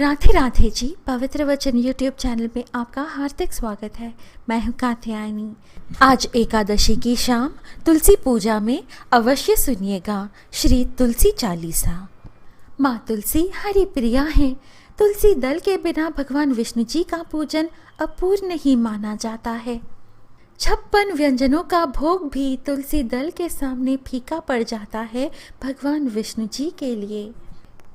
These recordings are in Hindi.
राधे राधे जी। पवित्र वचन यूट्यूब चैनल में आपका हार्दिक स्वागत है। मैं हूँ कात्यायनी। आज एकादशी की शाम तुलसी पूजा में अवश्य सुनिएगा श्री तुलसी चालीसा। माँ तुलसी हरि प्रिया हैं। तुलसी दल के बिना भगवान विष्णु जी का पूजन अपूर्ण ही माना जाता है। 56 व्यंजनों का भोग भी तुलसी दल के सामने फीका पड़ जाता है भगवान विष्णु जी के लिए।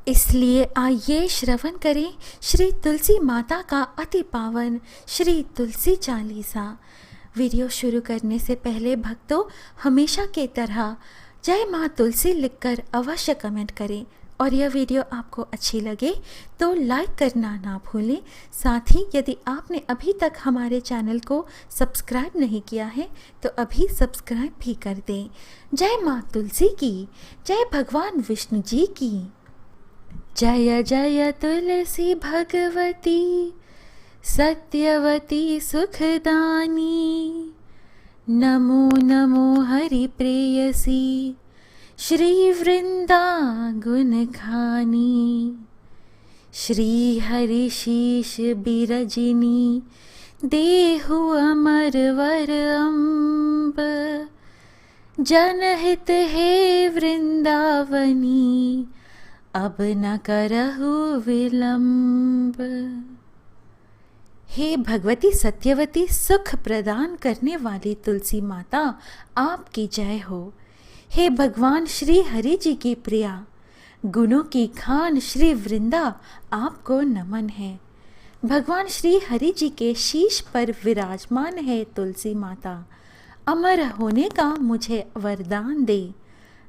इसलिए आइए श्रवण करें श्री तुलसी माता का अति पावन श्री तुलसी चालीसा। वीडियो शुरू करने से पहले भक्तों हमेशा के तरह जय माँ तुलसी लिखकर अवश्य कमेंट करें और यह वीडियो आपको अच्छी लगे तो लाइक करना ना भूलें। साथ ही यदि आपने अभी तक हमारे चैनल को सब्सक्राइब नहीं किया है तो अभी सब्सक्राइब भी कर दें। जय माँ तुलसी की, जय भगवान विष्णु जी की। जय जय तुलसी भगवती सत्यवती सुखदानी, नमो नमो हरि प्रेयसी श्री वृंदा गुण खानी। श्री हरि शीश बिरजिनी देहु अमर वर अम्ब, जनहित हे वृंदावनी अब न करहु विलंब। हे भगवती सत्यवती सुख प्रदान करने वाली तुलसी माता आपकी जय हो। हे भगवान श्री हरि जी की प्रिया गुणों की खान श्री वृंदा आपको नमन है। भगवान श्री हरि जी के शीश पर विराजमान है तुलसी माता। अमर होने का मुझे वरदान दे,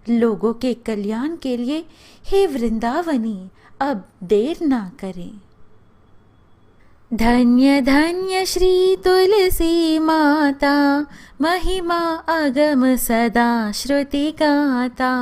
लोगों के कल्याण के लिए हे वृंदावनी अब देर ना करें। धन्य धन्य श्री तुलसी माता, महिमा अगम सदा श्रुति गाता।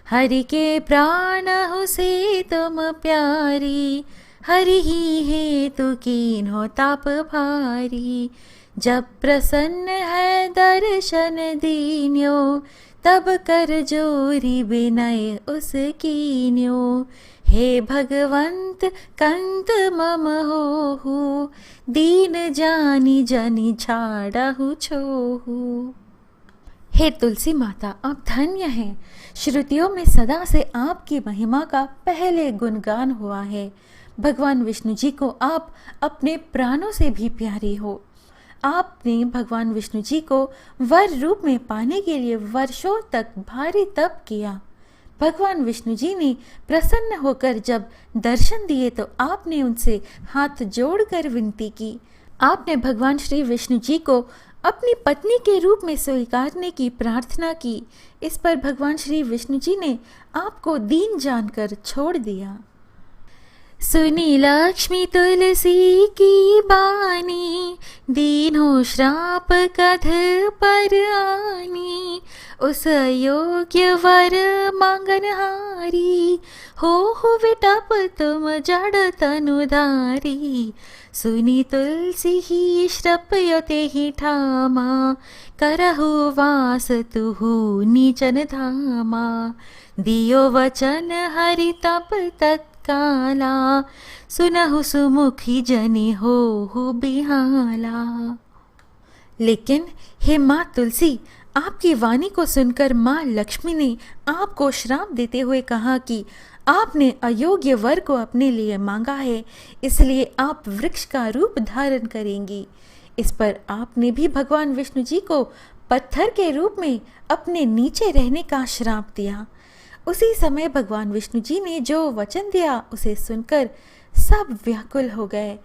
हरि के प्राण हो से तुम प्यारी, हरि ही हेतु कीन्हो ताप भारी। जब प्रसन्न है दर्शन दीन्यो, तब कर जोरी विनय उसकी न्यो। हे भगवंत कंत मम होहु, दीन जानी जनि छाड़हु छोहु। हे तुलसी माता आप धन्य हैं। श्रुतियों में सदा से आपकी महिमा का पहले गुणगान हुआ है। भगवान विष्णु जी को आप अपने प्राणों से भी प्यारी हो। आपने भगवान विष्णु जी को वर रूप में पाने के लिए वर्षों तक भारी तप किया। भगवान विष्णु जी ने प्रसन्न होकर जब दर्शन दिए तो आपने उनसे हाथ जोड़कर विनती की। आपने भगवान श्री विष्णु जी को अपनी पत्नी के रूप में स्वीकारने की प्रार्थना की। इस पर भगवान श्री विष्णु जी ने आपको दीन जानकर छोड़ दिया। सुनी लक्ष्मी तुलसी की बानी, दीनो श्राप कध पर आनी। उस योग्य वर मांगनहारी, हो विटप तुम जड़ तनुधारी। सुनी तुलसी ही श्रपयते ही ठामा, करहु वास तुहु नीचन धामा। दियो वचन हरि तप तत्काला, सुनहु सुमुखी जनि हो बिहाला। लेकिन हे माँ तुलसी आपकी वाणी को सुनकर माँ लक्ष्मी ने आपको श्राप देते हुए कहा कि आपने अयोग्य वर को अपने लिए मांगा है, इसलिए आप वृक्ष का रूप धारण करेंगी। इस पर आपने भी भगवान विष्णु जी को पत्थर के रूप में अपने नीचे रहने का श्राप दिया। उसी समय भगवान विष्णु जी ने जो वचन दिया उसे सुनकर सब व्याकुल हो गए।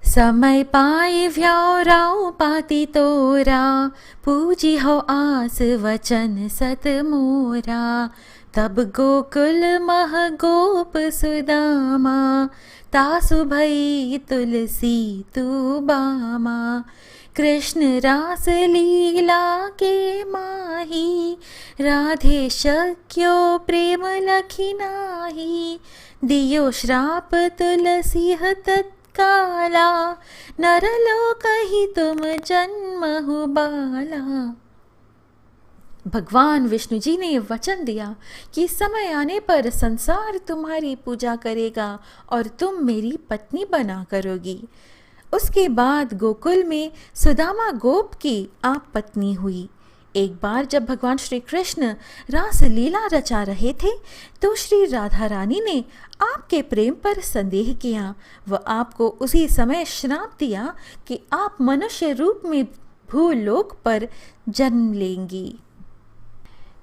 समय पाए व्याराऊ पाती तोरा, पूजी हो आस वचन सत मोरा। तब गोकुल मह गोप सुदामा, तासु भई तुलसी तू बामा। कृष्ण रास लीला के माही, राधे शक्यो प्रेम लखी नाही। दियो श्राप तुलसी तत्काला, नरलोक ही तुम जन्महु बाला। भगवान विष्णु जी ने वचन दिया कि समय आने पर संसार तुम्हारी पूजा करेगा और तुम मेरी पत्नी बना करोगी। उसके बाद गोकुल में सुदामा गोप की आप पत्नी हुई। एक बार जब भगवान श्री कृष्ण रास लीला रचा रहे थे तो श्री राधा रानी ने आपके प्रेम पर संदेह किया। वह आपको उसी समय श्राप दिया कि आप मनुष्य रूप में भूलोक पर जन्म लेंगी।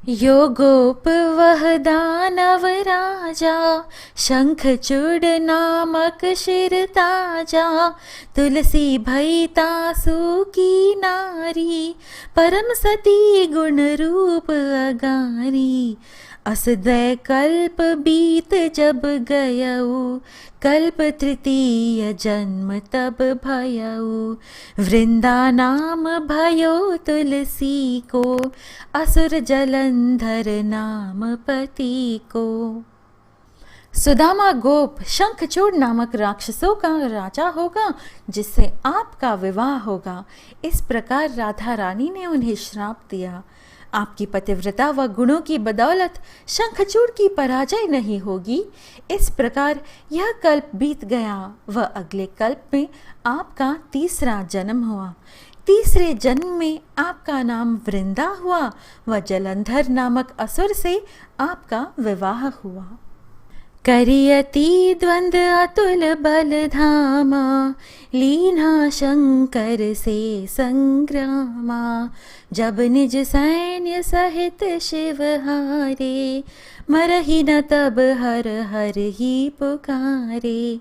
यो गोप वह दानव राजा, शंखचूड़ नामक शिर ताजा, तुलसी भई तासु की नारी, परम सती गुण रूप अगारी। असदय कल्प बीत जब गयऊ, कल्प तृतीय जन्म तब भयऊ। वृंदा नाम भयो तुलसी को, असुर जलंधर नाम पति को। सुदामा गोप शंखचूड़ नामक राक्षसों का राजा होगा जिससे आपका विवाह होगा। इस प्रकार राधा रानी ने उन्हें श्राप दिया। आपकी पतिव्रता व गुणों की बदौलत शंखचूड़ की पराजय नहीं होगी। इस प्रकार यह कल्प बीत गया व अगले कल्प में आपका तीसरा जन्म हुआ। तीसरे जन्म में आपका नाम वृंदा हुआ व जलंधर नामक असुर से आपका विवाह हुआ। करियति द्वंद अतुल बल धामा, लीना शंकर से संग्रामा। जब निज सैन्य सहित शिव हारे, मरहि न तब हर हर ही पुकारे।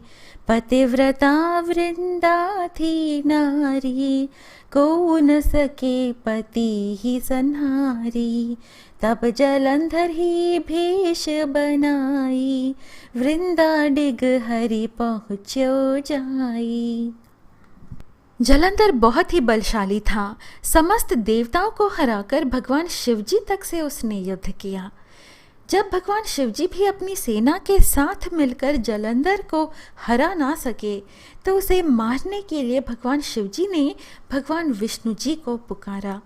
पतिव्रता वृंदा थी नारी, को न सके पति ही संहारी। तब जलंधर ही भेष बनाई, वृंदा डिग हरि पहुँच्यो जाई। जलंधर बहुत ही बलशाली था। समस्त देवताओं को हराकर भगवान शिवजी तक से उसने युद्ध किया। जब भगवान शिवजी भी अपनी सेना के साथ मिलकर जलंधर को हरा ना सके तो उसे मारने के लिए भगवान शिवजी ने भगवान विष्णु जी को पुकारा।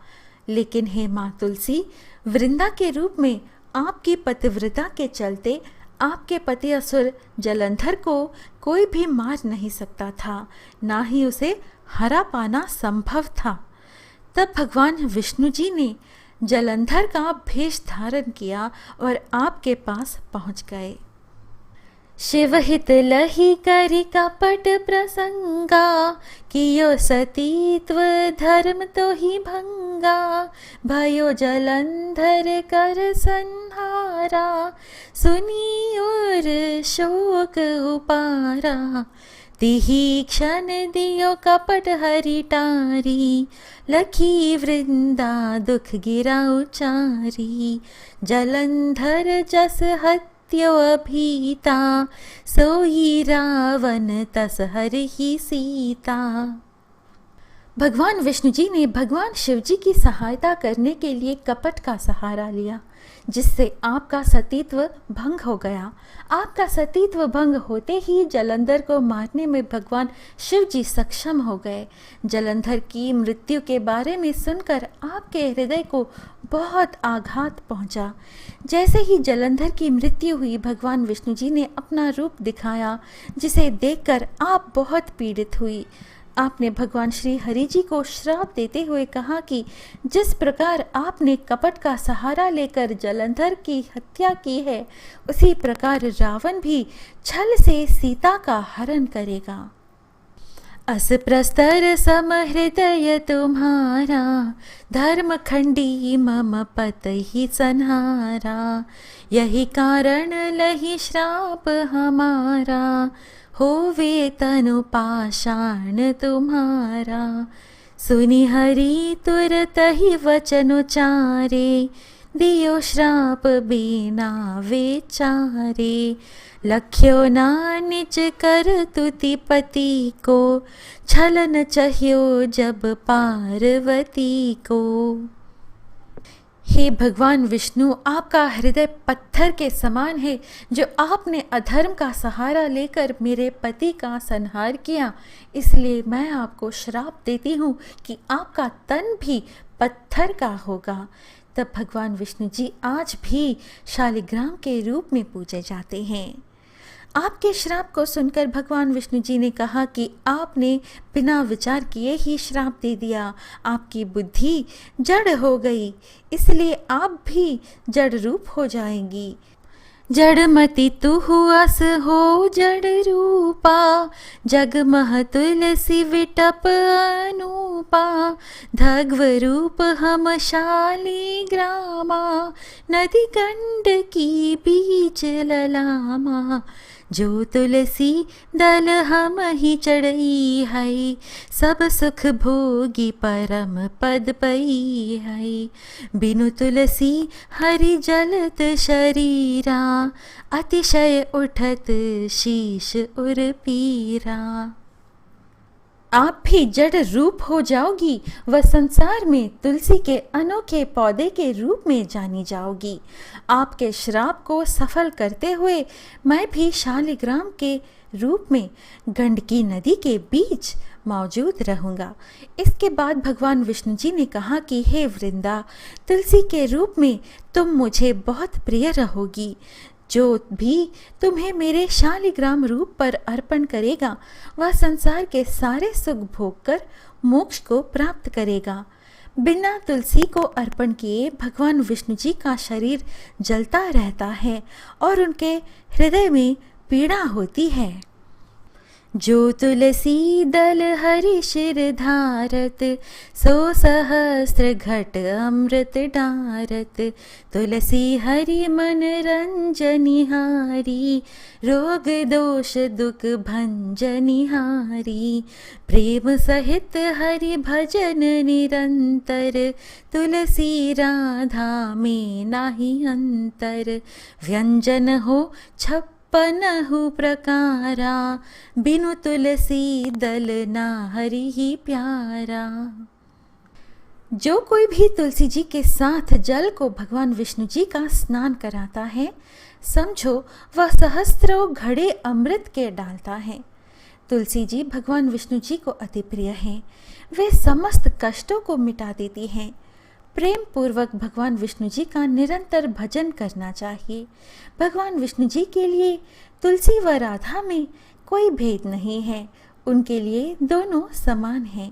लेकिन हे माँ तुलसी, वृंदा के रूप में आपकी पतिव्रता के चलते आपके पति असुर जलंधर को कोई भी मार नहीं सकता था, ना ही उसे हरा पाना संभव था। तब भगवान विष्णु जी ने जलंधर का भेष धारण किया और आपके पास पहुंच गए। शिवहित लही करि कपट प्रसंगा, कियो सतीत्व धर्म तो ही भंगा। भयो जलंधर कर संहारा, सुनी और शोक उपारा। तिहि क्षण दियो कपट हरि टारी, लखी वृंदा दुख गिरा उचारी। जलंधर जस हत्यो अभीता, सोई रावण तस हरहि सीता। भगवान विष्णु जी ने भगवान शिव जी की सहायता करने के लिए कपट का सहारा लिया, जिससे आपका सतीत्व भंग हो गया। आपका सतीत्व भंग होते ही जलंधर को मारने में भगवान शिव जी सक्षम हो गए। जलंधर की मृत्यु के बारे में सुनकर आपके हृदय को बहुत आघात पहुंचा। जैसे ही जलंधर की मृत्यु हुई, भगवान विष्णु जी ने अपना रूप दिखाया, जिसे देखकर आप बहुत पीड़ित हुई। आपने भगवान श्री हरि जी को श्राप देते हुए कहा कि जिस प्रकार आपने कपट का सहारा लेकर जलंधर की हत्या की है, उसी प्रकार रावण भी छल से सीता का हरण करेगा। अस प्रस्तर समहृदय तुम्हारा, धर्म खंडी मम पतहि संहारा। यही कारण लही श्राप हमारा, होवे तनु पाषाण तुम्हारा। सुनि हरि तुरत ही वचन उचारे, दियो श्राप बिना विचारे। लख्यो ना निज कर तुति पति को, छलन चहियो जब पार्वती को। हे भगवान विष्णु, आपका हृदय पत्थर के समान है, जो आपने अधर्म का सहारा लेकर मेरे पति का संहार किया। इसलिए मैं आपको श्राप देती हूँ कि आपका तन भी पत्थर का होगा। तब भगवान विष्णु जी आज भी शालिग्राम के रूप में पूजे जाते हैं। आपके श्राप को सुनकर भगवान विष्णु जी ने कहा कि आपने बिना विचार किए ही श्राप दे दिया, आपकी बुद्धि जड़ हो गई, इसलिए आप भी जड़ रूप हो जाएंगी। जड़मति तुहु अस हो जड़ रूपा, जगमह तुलसी विटप अनूपा, धग्व रूप हम शालिग्रामा, नदी गंड की बीच ललामा, जो तुलसी दल हम ही चढ़ई है, सब सुख भोगी परम पद पई है, बिनु तुलसी हरि जलत शरीरा, अतिशय उठत शीश उर पीरा। आप भी जड़ रूप हो जाओगी व संसार में तुलसी के अनोखे पौधे के रूप में जानी जाओगी। आपके श्राप को सफल करते हुए मैं भी शालिग्राम के रूप में गंडकी नदी के बीच मौजूद रहूँगा। इसके बाद भगवान विष्णु जी ने कहा कि हे वृंदा, तुलसी के रूप में तुम मुझे बहुत प्रिय रहोगी। जो भी तुम्हें मेरे शालिग्राम रूप पर अर्पण करेगा वह संसार के सारे सुख भोग कर मोक्ष को प्राप्त करेगा। बिना तुलसी को अर्पण किए भगवान विष्णु जी का शरीर जलता रहता है और उनके हृदय में पीड़ा होती है। जो तुलसी दल हरि शिर धारत, सो सहस्त्र घट अमृत डारत, तुलसी हरि मन रंजनिहारी, रोग दोष दुख भंजनिहारी, प्रेम सहित हरि भजन निरंतर, तुलसी राधा में नाही अंतर, व्यंजन हो छप्पनहु प्रकारा, बिनु तुलसी दल ना हरि ही प्यारा। जो कोई भी तुलसी जी के साथ जल को भगवान विष्णु जी का स्नान कराता है, समझो वह सहस्त्रों घड़े अमृत के डालता है। तुलसी जी भगवान विष्णु जी को अति प्रिय हैं। वे समस्त कष्टों को मिटा देती हैं। प्रेम पूर्वक भगवान विष्णु जी का निरंतर भजन करना चाहिए। भगवान विष्णु जी के लिए तुलसी व राधा में कोई भेद नहीं है, उनके लिए दोनों समान हैं।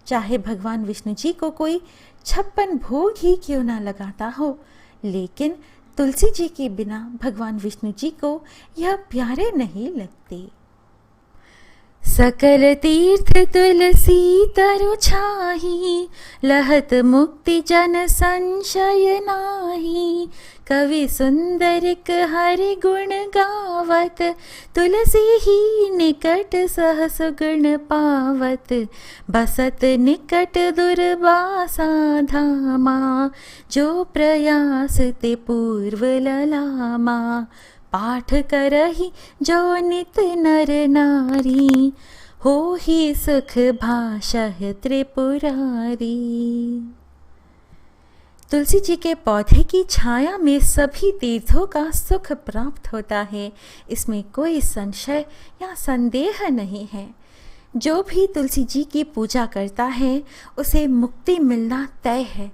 चाहे भगवान विष्णु जी को कोई 56 भोग ही क्यों ना लगाता हो, लेकिन तुलसी जी के बिना भगवान विष्णु जी को यह प्यारे नहीं लगते। सकल तीर्थ तुलसी तरु छाही, लहत मुक्ति जन संशय नाही, कवि सुंदरिक हरि गुण गावत, तुलसी ही निकट सहस गुण पावत, बसत निकट दुर्वासा धामा, जो प्रयास ते पूर्व ललामा, पाठ करहि जो नित नर नारी, हो ही सुख भाषह त्रिपुरारी। तुलसी जी के पौधे की छाया में सभी तीर्थों का सुख प्राप्त होता है, इसमें कोई संशय या संदेह नहीं है। जो भी तुलसी जी की पूजा करता है उसे मुक्ति मिलना तय है।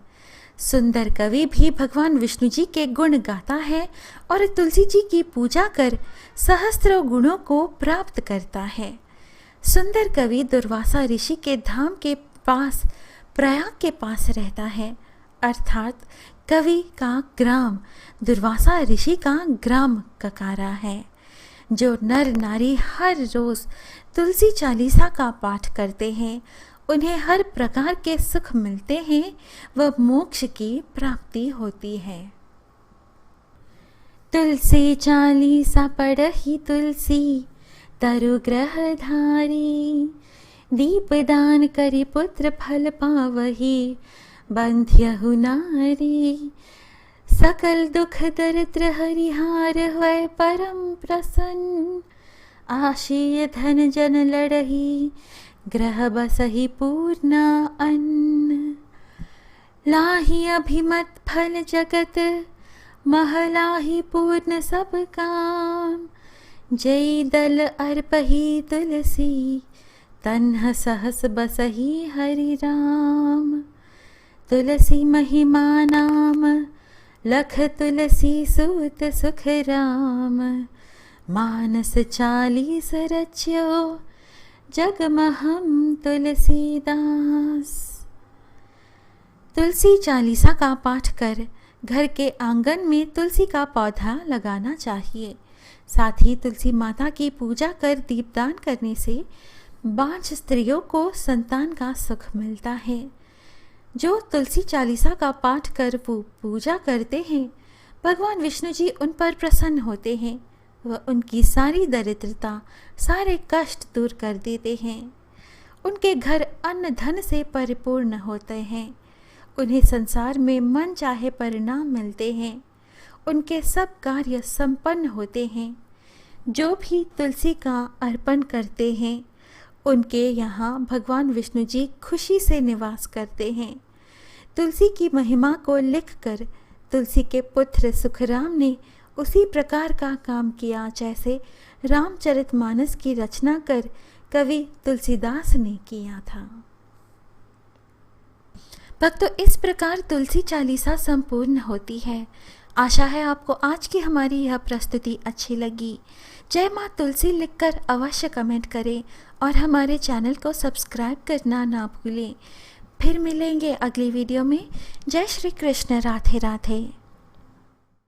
सुंदर कवि भी भगवान विष्णु जी के गुण गाता है और तुलसी जी की पूजा कर सहस्त्रों गुणों को प्राप्त करता है। सुंदर कवि दुर्वासा ऋषि के धाम के पास प्रयाग के पास रहता है, अर्थात कवि का ग्राम दुर्वासा ऋषि का ग्राम ककारा है। जो नर नारी हर रोज तुलसी चालीसा का पाठ करते हैं उन्हें हर प्रकार के सुख मिलते हैं व मोक्ष की प्राप्ति होती है। तुलसी चालीसा पढ़हि तुलसी तरु ग्रह धारी, दीपदान करि पुत्र फल पावहि, बंध्यहु नारी, सकल दुख दरिद्र हरिहार होय परम प्रसन्न, आशीय धन जन लड़ही, ग्रह बसहि पूर्णा अन्न, लाहि अभिमत फल जगत, महलाहि पूर्ण सब काम, जय दल अर्पहि तुलसी, तन्ह सहस बसहि हरि राम। तुलसी महिमा नाम लख तुलसी सूत सुख राम। मानस 40 रच्यो जग महम तुलसीदास। तुलसी चालीसा का पाठ कर घर के आंगन में तुलसी का पौधा लगाना चाहिए। साथ ही तुलसी माता की पूजा कर दीपदान करने से बांझ स्त्रियों को संतान का सुख मिलता है। जो तुलसी चालीसा का पाठ कर पूजा करते हैं, भगवान विष्णु जी उन पर प्रसन्न होते हैं। वह उनकी सारी दरिद्रता, सारे कष्ट दूर कर देते हैं। उनके घर अन्न धन से परिपूर्ण होते हैं। उन्हें संसार में मन चाहे परिणाम मिलते हैं। उनके सब कार्य संपन्न होते हैं। जो भी तुलसी का अर्पण करते हैं, उनके यहाँ भगवान विष्णु जी खुशी से निवास करते हैं। तुलसी की महिमा को लिखकर तुलसी के पुत्र सुखराम ने उसी प्रकार का काम किया जैसे रामचरितमानस की रचना कर कवि तुलसीदास ने किया था। भक्तों, इस प्रकार तुलसी चालीसा संपूर्ण होती है। आशा है आपको आज की हमारी यह प्रस्तुति अच्छी लगी। जय माँ तुलसी लिखकर अवश्य कमेंट करें और हमारे चैनल को सब्सक्राइब करना ना भूलें। फिर मिलेंगे अगली वीडियो में। जय श्री कृष्ण। राधे राधे।